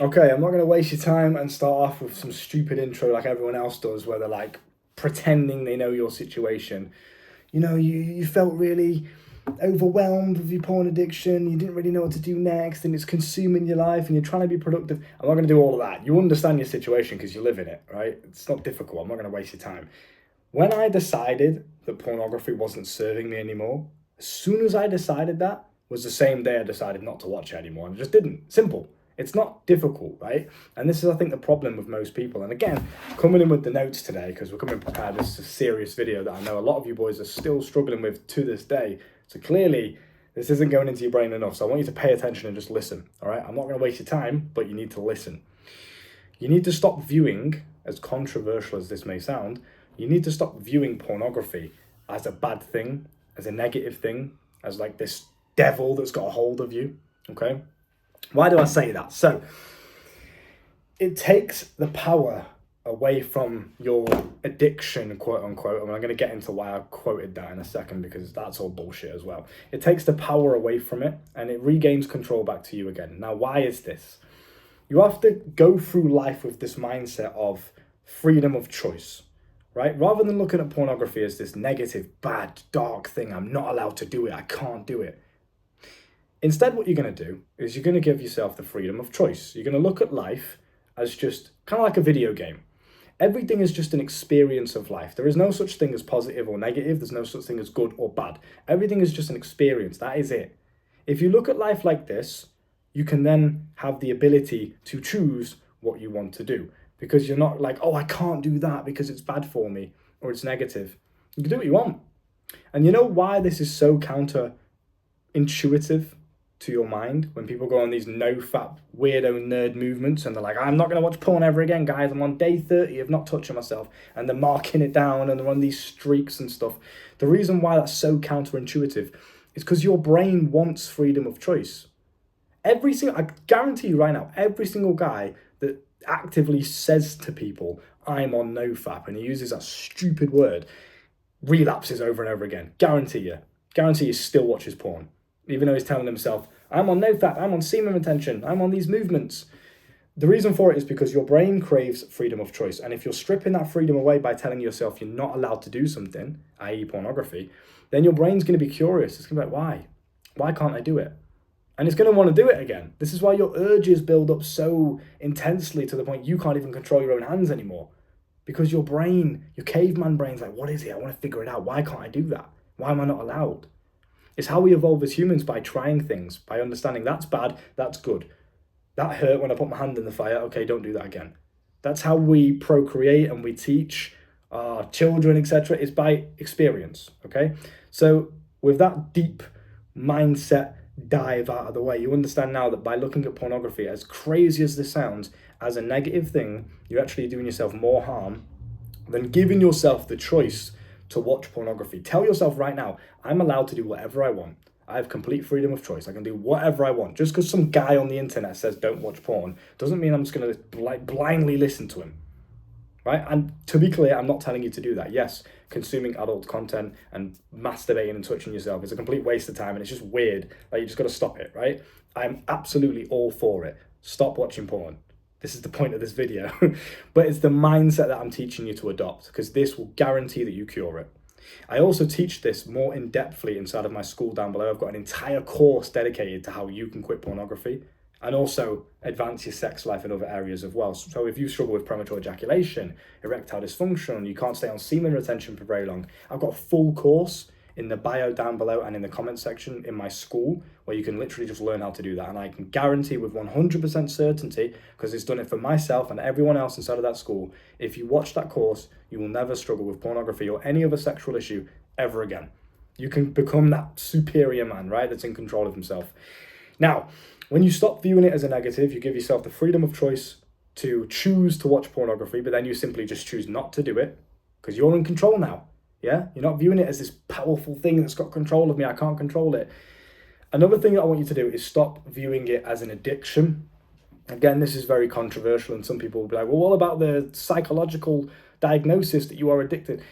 Okay, I'm not going to waste your time and start off with some stupid intro like everyone else does, where they're like pretending they know your situation. You felt really overwhelmed with your porn addiction, you didn't really know what to do next, and it's consuming your life, and you're trying to be productive. I'm not going to do all of that. You understand your situation because you live in it, right? It's not difficult. I'm not going to waste your time. When I decided that pornography wasn't serving me anymore, as soon as I decided that, was the same day I decided not to watch it anymore. And I just didn't. Simple. It's not difficult, right? And this is, I think, the problem with most people. And again, coming in with the notes today, because we're coming prepared, this is a serious video that I know a lot of you boys are still struggling with to this day. So clearly, this isn't going into your brain enough. So I want you to pay attention and just listen, all right? I'm not going to waste your time, but you need to listen. You need to stop viewing, as controversial as this may sound, you need to stop viewing pornography as a bad thing, as a negative thing, as like this devil that's got a hold of you, okay? Why do I say that? So, it takes the power away from your addiction, quote unquote, and I'm going to get into why I quoted that in a second because that's all bullshit as well. It takes the power away from it and it regains control back to you again. Now, why is this? You have to go through life with this mindset of freedom of choice, right? Rather than looking at pornography as this negative, bad, dark thing, I'm not allowed to do it, I can't do it. Instead, what you're going to do is you're going to give yourself the freedom of choice. You're going to look at life as just kind of like a video game. Everything is just an experience of life. There is no such thing as positive or negative. There's no such thing as good or bad. Everything is just an experience. That is it. If you look at life like this, you can then have the ability to choose what you want to do. Because you're not like, oh, I can't do that because it's bad for me or it's negative. You can do what you want. And you know why this is so counterintuitive to your mind when people go on these no-fap weirdo nerd movements and they're like, I'm not going to watch porn ever again, guys. I'm on day 30 of not touching myself, and they're marking it down and they're on these streaks and stuff. The reason why that's so counterintuitive is because your brain wants freedom of choice. I guarantee you right now, every single guy that actively says to people, I'm on no-fap, and he uses that stupid word, relapses over and over again. Guarantee you still watches porn. Even though he's telling himself, I'm on no-fap, I'm on semen retention, I'm on these movements. The reason for it is because your brain craves freedom of choice. And if you're stripping that freedom away by telling yourself you're not allowed to do something, i.e. pornography, then your brain's going to be curious. It's going to be like, why? Why can't I do it? And it's going to want to do it again. This is why your urges build up so intensely to the point you can't even control your own hands anymore. Because your brain, your caveman brain's like, what is it? I want to figure it out. Why can't I do that? Why am I not allowed? It's how we evolve as humans, by trying things, by understanding that's bad, that's good. That hurt when I put my hand in the fire. Okay, don't do that again. That's how we procreate and we teach our children, etc. is by experience, okay? So with that deep mindset dive out of the way, you understand now that by looking at pornography, as crazy as this sounds, as a negative thing, you're actually doing yourself more harm than giving yourself the choice to watch pornography. Tell yourself right now, I'm allowed to do whatever I want. I have complete freedom of choice. I can do whatever I want. Just because some guy on the internet says don't watch porn doesn't mean I'm just going to blindly listen to him, right? And to be clear, I'm not telling you to do that. Yes, consuming adult content and masturbating and touching yourself is a complete waste of time and it's just weird. Like, you just got to stop it, right? I'm absolutely all for it. Stop watching porn. This is the point of this video. But it's the mindset that I'm teaching you to adopt, because this will guarantee that you cure it. I also teach this more in-depthly inside of my school down below. I've got an entire course dedicated to how you can quit pornography and also advance your sex life in other areas as well. So if you struggle with premature ejaculation, erectile dysfunction, you can't stay on semen retention for very long, I've got a full course in the bio down below and in the comment section in my school where you can literally just learn how to do that. And I can guarantee with 100% certainty, because it's done it for myself and everyone else inside of that school, if you watch that course, you will never struggle with pornography or any other sexual issue ever again. You can become that superior man, right, that's in control of himself. Now, when you stop viewing it as a negative, you give yourself the freedom of choice to choose to watch pornography, but then you simply just choose not to do it because you're in control now. Yeah, you're not viewing it as this powerful thing that's got control of me. I can't control it. Another thing that I want you to do is stop viewing it as an addiction. Again, this is very controversial and some people will be like, well, what about the psychological diagnosis that you are addicted?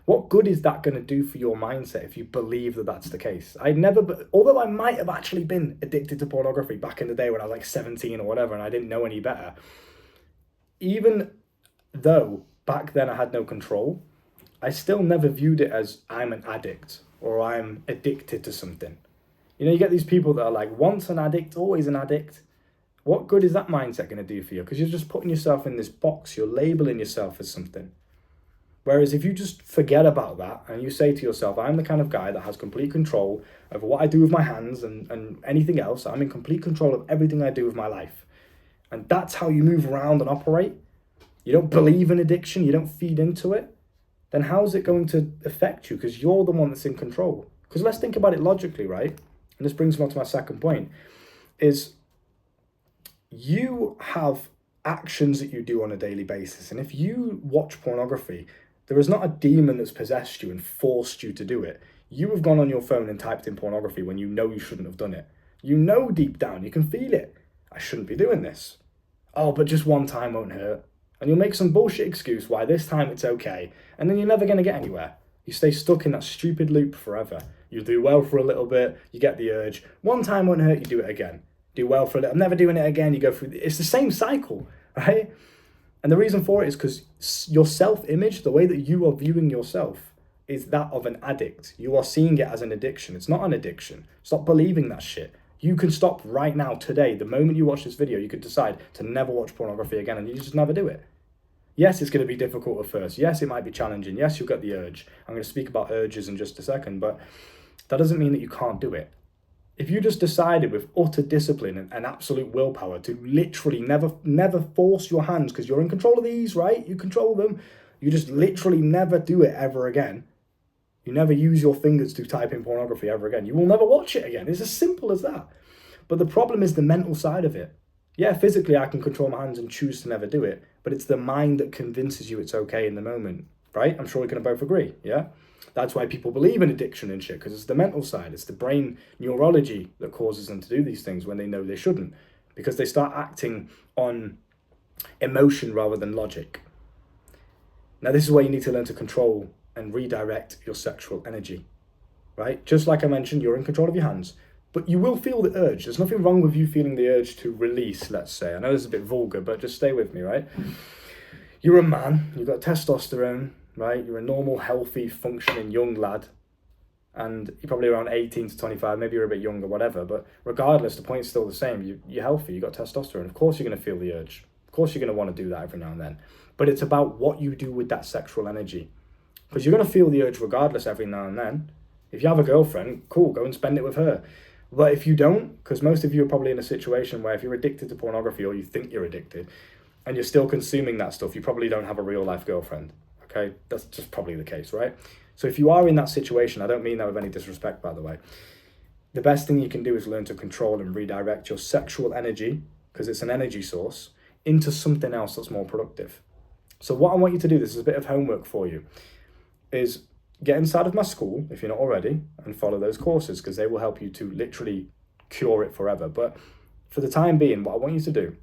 What good is that going to do for your mindset if you believe that that's the case? Although I might have actually been addicted to pornography back in the day when I was like 17 or whatever, and I didn't know any better. Even though back then I had no control, I still never viewed it as I'm an addict or I'm addicted to something. You know, you get these people that are like, once an addict, always an addict. What good is that mindset going to do for you? Because you're just putting yourself in this box. You're labeling yourself as something. Whereas if you just forget about that and you say to yourself, I'm the kind of guy that has complete control over what I do with my hands and anything else. I'm in complete control of everything I do with my life. And that's how you move around and operate. You don't believe in addiction. You don't feed into it. Then how's it going to affect you? Because you're the one that's in control. Because let's think about it logically, right? And this brings me on to my second point, is you have actions that you do on a daily basis. And if you watch pornography, there is not a demon that's possessed you and forced you to do it. You have gone on your phone and typed in pornography when you know you shouldn't have done it. You know deep down, you can feel it. I shouldn't be doing this. Oh, but just one time won't hurt. And you'll make some bullshit excuse why this time it's okay. And then you're never going to get anywhere. You stay stuck in that stupid loop forever. You do well for a little bit, you get the urge. One time won't hurt, you do it again. Do well for a little, I'm never doing it again, you go through. It's the same cycle, right? And the reason for it is because your self-image, the way that you are viewing yourself, is that of an addict. You are seeing it as an addiction. It's not an addiction. Stop believing that shit. You can stop right now, today. The moment you watch this video, you could decide to never watch pornography again, and you just never do it. Yes, it's going to be difficult at first. Yes, it might be challenging. Yes, you'll get the urge. I'm going to speak about urges in just a second, but that doesn't mean that you can't do it. If you just decided with utter discipline and absolute willpower to literally never force your hands, because you're in control of these, right? You control them. You just literally never do it ever again. You never use your fingers to type in pornography ever again. You will never watch it again. It's as simple as that. But the problem is the mental side of it. Yeah, physically I can control my hands and choose to never do it, but it's the mind that convinces you it's okay in the moment, right? I'm sure we can both agree, yeah? That's why people believe in addiction and shit, because it's the mental side. It's the brain neurology that causes them to do these things when they know they shouldn't, because they start acting on emotion rather than logic. Now, this is where you need to learn to control and redirect your sexual energy, right? Just like I mentioned, you're in control of your hands, but you will feel the urge. There's nothing wrong with you feeling the urge to release, let's say. I know this is a bit vulgar, but just stay with me, right? You're a man, you've got testosterone, right? You're a normal, healthy, functioning young lad, and you're probably around 18 to 25, maybe you're a bit younger, whatever, but regardless, the point's still the same. You're healthy, you've got testosterone. Of course you're going to feel the urge. Of course you're going to want to do that every now and then. But it's about what you do with that sexual energy. Because you're going to feel the urge regardless every now and then. If you have a girlfriend, cool, go and spend it with her. But if you don't, because most of you are probably in a situation where if you're addicted to pornography or you think you're addicted and you're still consuming that stuff, you probably don't have a real life girlfriend. Okay, that's just probably the case, right? So if you are in that situation, I don't mean that with any disrespect, by the way, the best thing you can do is learn to control and redirect your sexual energy, because it's an energy source, into something else that's more productive. So what I want you to do, this is a bit of homework for you, is get inside of my school, if you're not already, and follow those courses, because they will help you to literally cure it forever. But for the time being, what I want you to do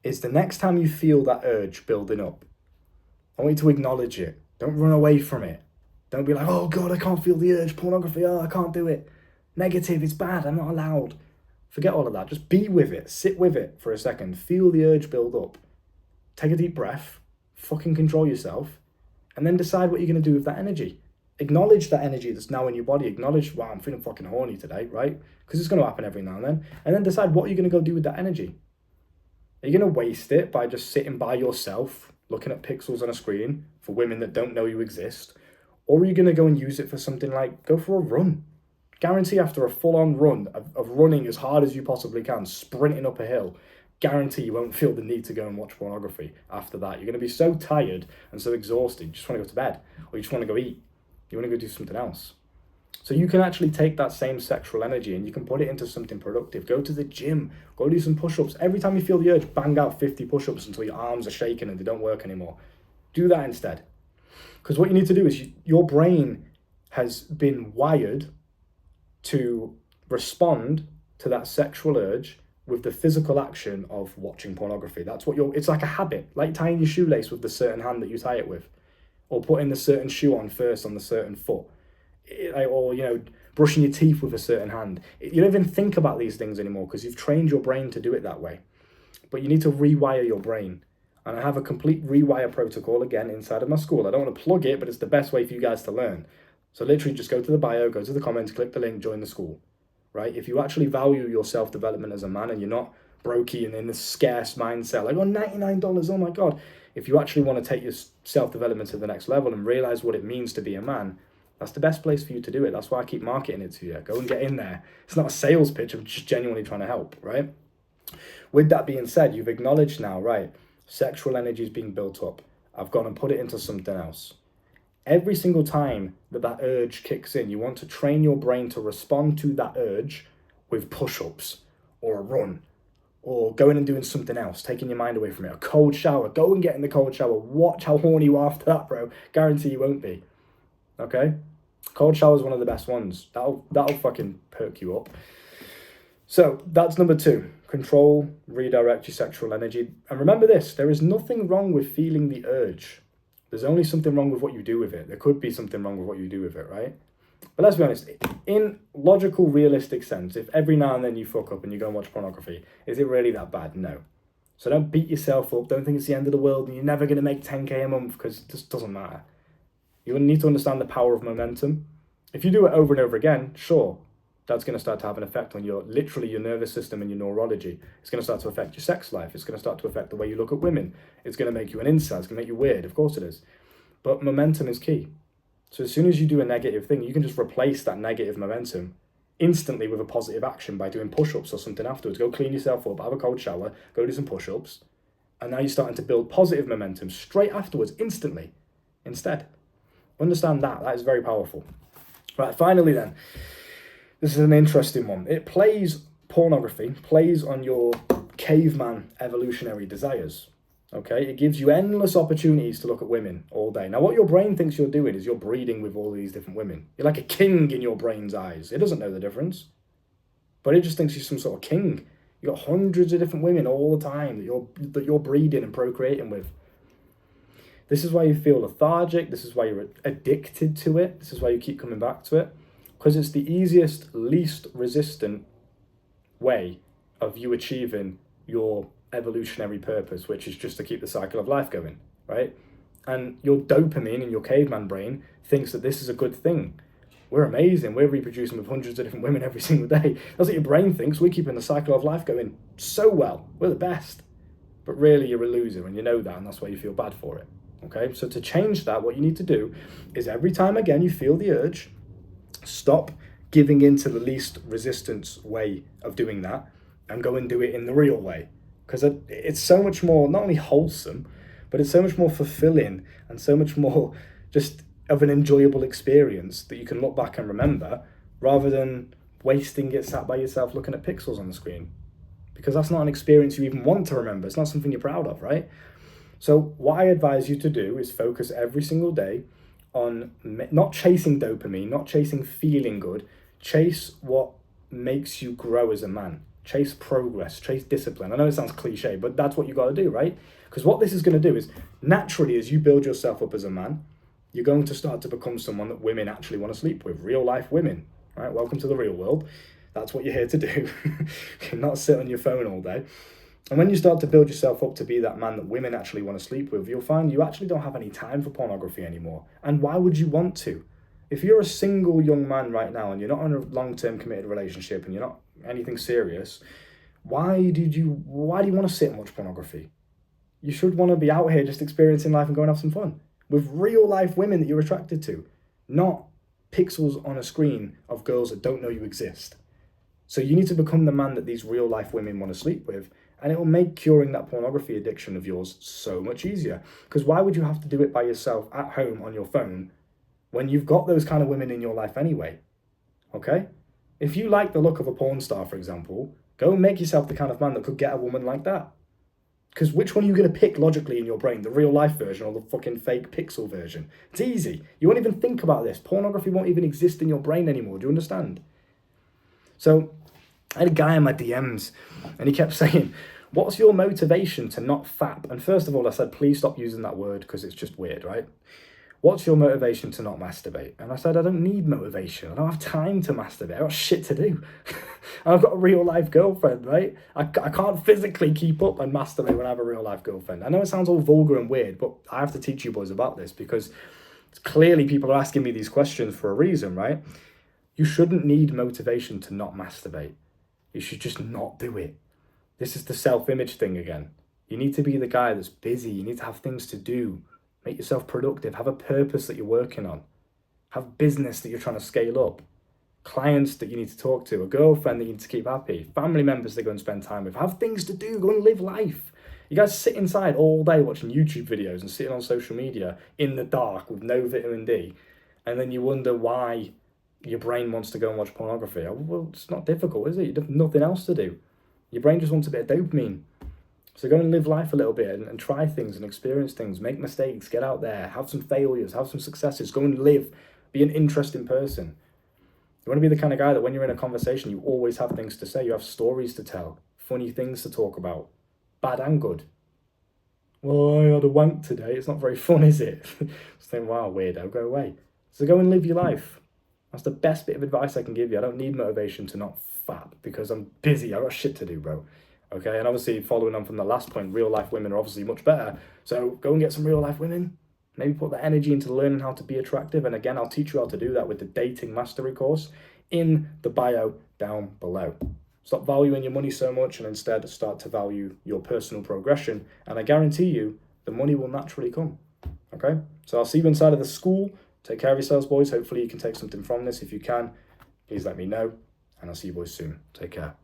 is the next time you feel that urge building up, I want you to acknowledge it. Don't run away from it. Don't be like, oh God, I can't feel the urge, pornography, oh, I can't do it. Negative, it's bad, I'm not allowed. Forget all of that. Just be with it. Sit with it for a second. Feel the urge build up. Take a deep breath. Fucking control yourself. And then decide what you're going to do with that energy. Acknowledge that energy that's now in your body. Acknowledge, wow, I'm feeling fucking horny today, right? Because it's going to happen every now and then. And then decide what you're going to go do with that energy. Are you going to waste it by just sitting by yourself, looking at pixels on a screen for women that don't know you exist? Or are you going to go and use it for something like, go for a run? Guarantee after a full-on run of running as hard as you possibly can, sprinting up a hill, guarantee you won't feel the need to go and watch pornography after that. You're going to be so tired and so exhausted, you just want to go to bed, or you just want to go eat. You want to go do something else. So you can actually take that same sexual energy and you can put it into something productive. Go to the gym, go do some push-ups. Every time you feel the urge, bang out 50 push-ups until your arms are shaking and they don't work anymore. Do that instead. Because what you need to do is your brain has been wired to respond to that sexual urge with the physical action of watching pornography. That's what it's like a habit, like tying your shoelace with the certain hand that you tie it with, or putting the certain shoe on first on the certain foot, or, brushing your teeth with a certain hand. You don't even think about these things anymore because you've trained your brain to do it that way. But you need to rewire your brain. And I have a complete rewire protocol, again, inside of my school. I don't want to plug it, but it's the best way for you guys to learn. So literally just go to the bio, go to the comments, click the link, join the school, right? If you actually value your self-development as a man and you're not brokey and in this scarce mindset, like, oh, $99, oh my God. If you actually want to take your self-development to the next level and realize what it means to be a man, that's the best place for you to do it. That's why I keep marketing it to you. Go and get in there. It's not a sales pitch. I'm just genuinely trying to help, right? With that being said, you've acknowledged now, right, sexual energy is being built up. I've gone and put it into something else. Every single time that urge kicks in, you want to train your brain to respond to that urge with push-ups or a run or going and doing something else, taking your mind away from it. A cold shower. Go and get in the cold shower. Watch how horny you are after that, bro. Guarantee you won't be. Okay? Cold shower is one of the best ones. That'll fucking perk you up. So that's number 2. Control, redirect your sexual energy. And remember this, there is nothing wrong with feeling the urge. There's only something wrong with what you do with it. There could be something wrong with what you do with it, right? But let's be honest, in logical, realistic sense, if every now and then you fuck up and you go and watch pornography, is it really that bad? No. So don't beat yourself up. Don't think it's the end of the world and you're never going to make 10K a month, because it just doesn't matter. You need to understand the power of momentum. If you do it over and over again, sure, that's going to start to have an effect on your nervous system and your neurology. It's going to start to affect your sex life. It's going to start to affect the way you look at women. It's going to make you an incel. It's going to make you weird. Of course it is. But momentum is key. So as soon as you do a negative thing, you can just replace that negative momentum instantly with a positive action by doing push-ups or something afterwards. Go clean yourself up, have a cold shower, go do some push-ups. And now you're starting to build positive momentum straight afterwards, instantly, instead. Understand that. That is very powerful. Right, finally then, this is an interesting one. Pornography plays on your caveman evolutionary desires. Okay, it gives you endless opportunities to look at women all day. Now, what your brain thinks you're doing is you're breeding with all these different women. You're like a king in your brain's eyes. It doesn't know the difference, but it just thinks you're some sort of king. You got hundreds of different women all the time that you're breeding and procreating with. This is why you feel lethargic. This is why you're addicted to it. This is why you keep coming back to it, because it's the easiest, least resistant way of you achieving your evolutionary purpose, which is just to keep the cycle of life going, right? And your dopamine in your caveman brain thinks that this is a good thing. We're amazing. We're reproducing with hundreds of different women every single day. That's what your brain thinks. We're keeping the cycle of life going so well. We're the best. But really, you're a loser, and you know that, and that's why you feel bad for it. Okay? So to change that, what you need to do is every time again you feel the urge, stop giving in to the least resistance way of doing that and go and do it in the real way. Because it's so much more, not only wholesome, but it's so much more fulfilling and so much more just of an enjoyable experience that you can look back and remember, rather than wasting it sat by yourself looking at pixels on the screen. Because that's not an experience you even want to remember. It's not something you're proud of, right? So what I advise you to do is focus every single day on not chasing dopamine, not chasing feeling good. Chase what makes you grow as a man. Chase progress, chase discipline. I know it sounds cliche, but that's what you got to do, right? Because what this is going to do is, naturally, as you build yourself up as a man, you're going to start to become someone that women actually want to sleep with, real life women, right? Welcome to the real world. That's what you're here to do. Not sit on your phone all day. And when you start to build yourself up to be that man that women actually want to sleep with, you'll find you actually don't have any time for pornography anymore. And why would you want to? If you're a single young man right now and you're not in a long-term committed relationship and you're not anything serious, why do you want to sit and watch pornography? You should want to be out here just experiencing life and going and have some fun with real life women that you're attracted to, not pixels on a screen of girls that don't know you exist. So you need to become the man that these real life women want to sleep with, and it will make curing that pornography addiction of yours so much easier. Because why would you have to do it by yourself at home on your phone when you've got those kind of women in your life anyway? Okay? If you like the look of a porn star, for example, go and make yourself the kind of man that could get a woman like that. Because which one are you going to pick logically in your brain? The real life version or the fucking fake pixel version? It's easy. You won't even think about this. Pornography won't even exist in your brain anymore. Do you understand? So I had a guy in my DMs and he kept saying, what's your motivation to not fap? And first of all, I said, please stop using that word because it's just weird, right? what's your motivation to not masturbate? And I said, I don't need motivation. I don't have time to masturbate. I've got shit to do. I've got a real life girlfriend, right? I can't physically keep up and masturbate when I have a real life girlfriend. I know it sounds all vulgar and weird, but I have to teach you boys about this because clearly people are asking me these questions for a reason, right? You shouldn't need motivation to not masturbate. You should just not do it. This is the self-image thing again. You need to be the guy that's busy. You need to have things to do. Make yourself productive. Have a purpose that you're working on. Have business that you're trying to scale up. Clients that you need to talk to. A girlfriend that you need to keep happy. Family members to go and spend time with. Have things to do. Go and live life. You guys sit inside all day watching YouTube videos and sitting on social media in the dark with no vitamin D. And then you wonder why your brain wants to go and watch pornography. Well, it's not difficult, is it? You have nothing else to do. Your brain just wants a bit of dopamine. So go and live life a little bit and try things and experience things. Make mistakes. Get out there. Have some failures. Have some successes. Go and live. Be an interesting person. You want to be the kind of guy that when you're in a conversation, you always have things to say. You have stories to tell. Funny things to talk about. Bad and good. Well, I had a wank today. It's not very fun, is it? Just think, wow, weirdo, go away. So go and live your life. That's the best bit of advice I can give you. I don't need motivation to not fap because I'm busy. I've got shit to do, bro. Okay, and obviously following on from the last point, real life women are obviously much better. So go and get some real life women. Maybe put that energy into learning how to be attractive. And again, I'll teach you how to do that with the dating mastery course in the bio down below. Stop valuing your money so much and instead start to value your personal progression. And I guarantee you, the money will naturally come. Okay, so I'll see you inside of the school. Take care of yourselves, boys. Hopefully you can take something from this. If you can, please let me know. And I'll see you boys soon. Take care.